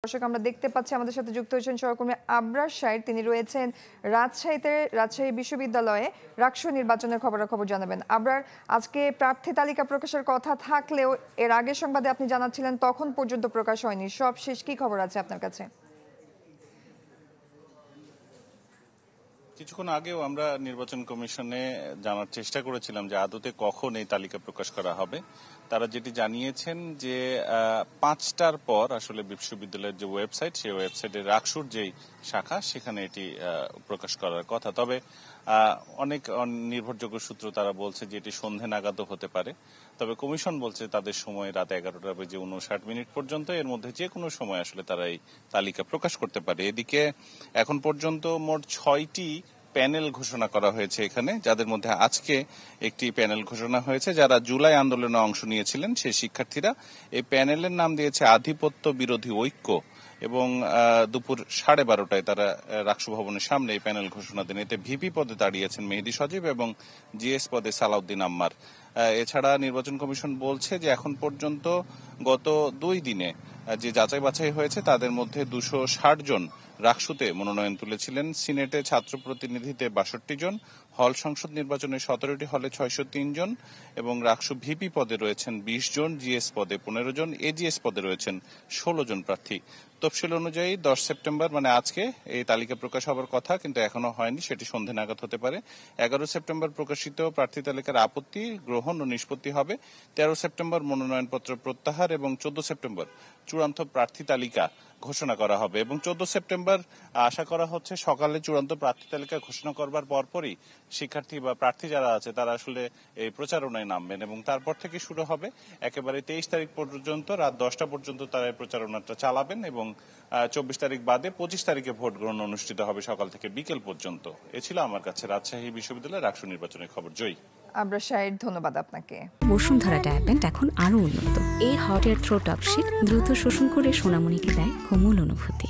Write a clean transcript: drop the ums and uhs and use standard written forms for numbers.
দর্শক আমরা দেখতে পাচ্ছি আমাদের সাথে যুক্ত হয়েছেন সহকর্মী আবরার শাহের। তিনি রয়েছেন রাজশাহী বিশ্ববিদ্যালয়ে রাকসু নির্বাচনের খবরাখবর জানাবেন। আবরার, আজকে প্রার্থী তালিকা প্রকাশের কথা থাকলেও এর আগের সংবাদে আপনি জানাচ্ছিলেন তখন পর্যন্ত প্রকাশ হয়নি। সব শেষ কি খবর আছে আপনার কাছে? কিছুক্ষণ আগেও আমরা নির্বাচন কমিশনে জানার চেষ্টা করেছিলাম যে আদতে কখন এই তালিকা প্রকাশ করা হবে। তারা যেটি জানিয়েছেন যে 5টার পর আসলে বিশ্ববিদ্যালয়ের যে ওয়েবসাইট, সেই ওয়েবসাইটে রাকসুর যেই শাখা সেখানে এটি প্রকাশ করার কথা। তবে অনেক নির্ভরযোগ্য সূত্র তারা বলছে যে এটি সন্ধে নাগাদও হতে পারে। তবে কমিশন বলছে তাদের সময় রাত 11:59 পর্যন্ত, এর মধ্যে যে কোনো সময় আসলে তারা এই তালিকা প্রকাশ করতে পারে। এদিকে এখন পর্যন্ত মোট 6টি প্যানেল ঘোষণা করা হয়েছে এখানে, যাদের মধ্যে আজকে একটি প্যানেল ঘোষণা হয়েছে যারা জুলাই আন্দোলনে অংশ নিয়েছিলেন সেই শিক্ষার্থীরা। এই প্যানেলের নাম দিয়েছে আধিপত্য বিরোধী ঐক্য এবং দুপুর 12:30টায় তারা রাকসু ভবনের সামনে এই প্যানেল ঘোষণা দেন। এতে ভিপি পদে দাঁড়িয়েছেন মেহেদী সজীব এবং জিএস পদে সালাউদ্দিন আম্মার। এছাড়া নির্বাচন কমিশন বলছে যে এখন পর্যন্ত গত 2 দিনে যে যাচাই বাছাই হয়েছে তাদের মধ্যে 260 জন রাকসুতে মনোনয়ন তুলেছিলেন। সিনেটে ছাত্র প্রতিনিধিতে 62 জন, হল সংসদ নির্বাচনে 17টি হলে 603 জন এবং রাকসু ভিপি পদে রয়েছেন 20 জন, জিএস পদে 15 জন, এজিএস পদে রয়েছেন 16 জন প্রার্থী। তফসিল অনুযায়ী 10 সেপ্টেম্বর মানে আজকে এই তালিকা প্রকাশ হওয়ার কথা, কিন্তু এখনো হয়নি, সেটি সন্ধে নাগাদ হতে পারে। 11 সেপ্টেম্বর প্রকাশিত প্রার্থী তালিকার আপত্তি গ্রহণ ও নিষ্পত্তি হবে। 13 সেপ্টেম্বর মনোনয়নপত্র প্রত্যাহার এবং 14 সেপ্টেম্বর চূড়ান্ত প্রার্থী তালিকা ঘোষণা করা হবে এবং 14 সেপ্টেম্বর আশা করা হচ্ছে সকালে চূড়ান্ত প্রার্থী তালিকা ঘোষণা করবার পরপরই শিক্ষার্থী বা প্রার্থী যারা আছে তারা আসলে এই প্রচারণায় নামবেন এবং তারপর থেকে শুরু হবে একেবারে 23 তারিখ পর্যন্ত রাত 10টা পর্যন্ত তারা এই প্রচারণাটা চালাবেন এবং 24 তারিখ বাদে 25 তারিখে ভোট গ্রহণ অনুষ্ঠিত হবে সকাল থেকে বিকেল পর্যন্ত। এ ছিল আমার কাছে রাজশাহী বিশ্ববিদ্যালয়ের রাকসু নির্বাচনের খবর। জয়ী আবরার শাহের, ধন্যবাদ আপনাকে। বসুন্ধরা ডায়াপেন্ট এখন আরো উন্নত। এই hot air through top sheet দ্রুত শোষণ করে সোনামণিকে দেয় কোমল অনুভূতি।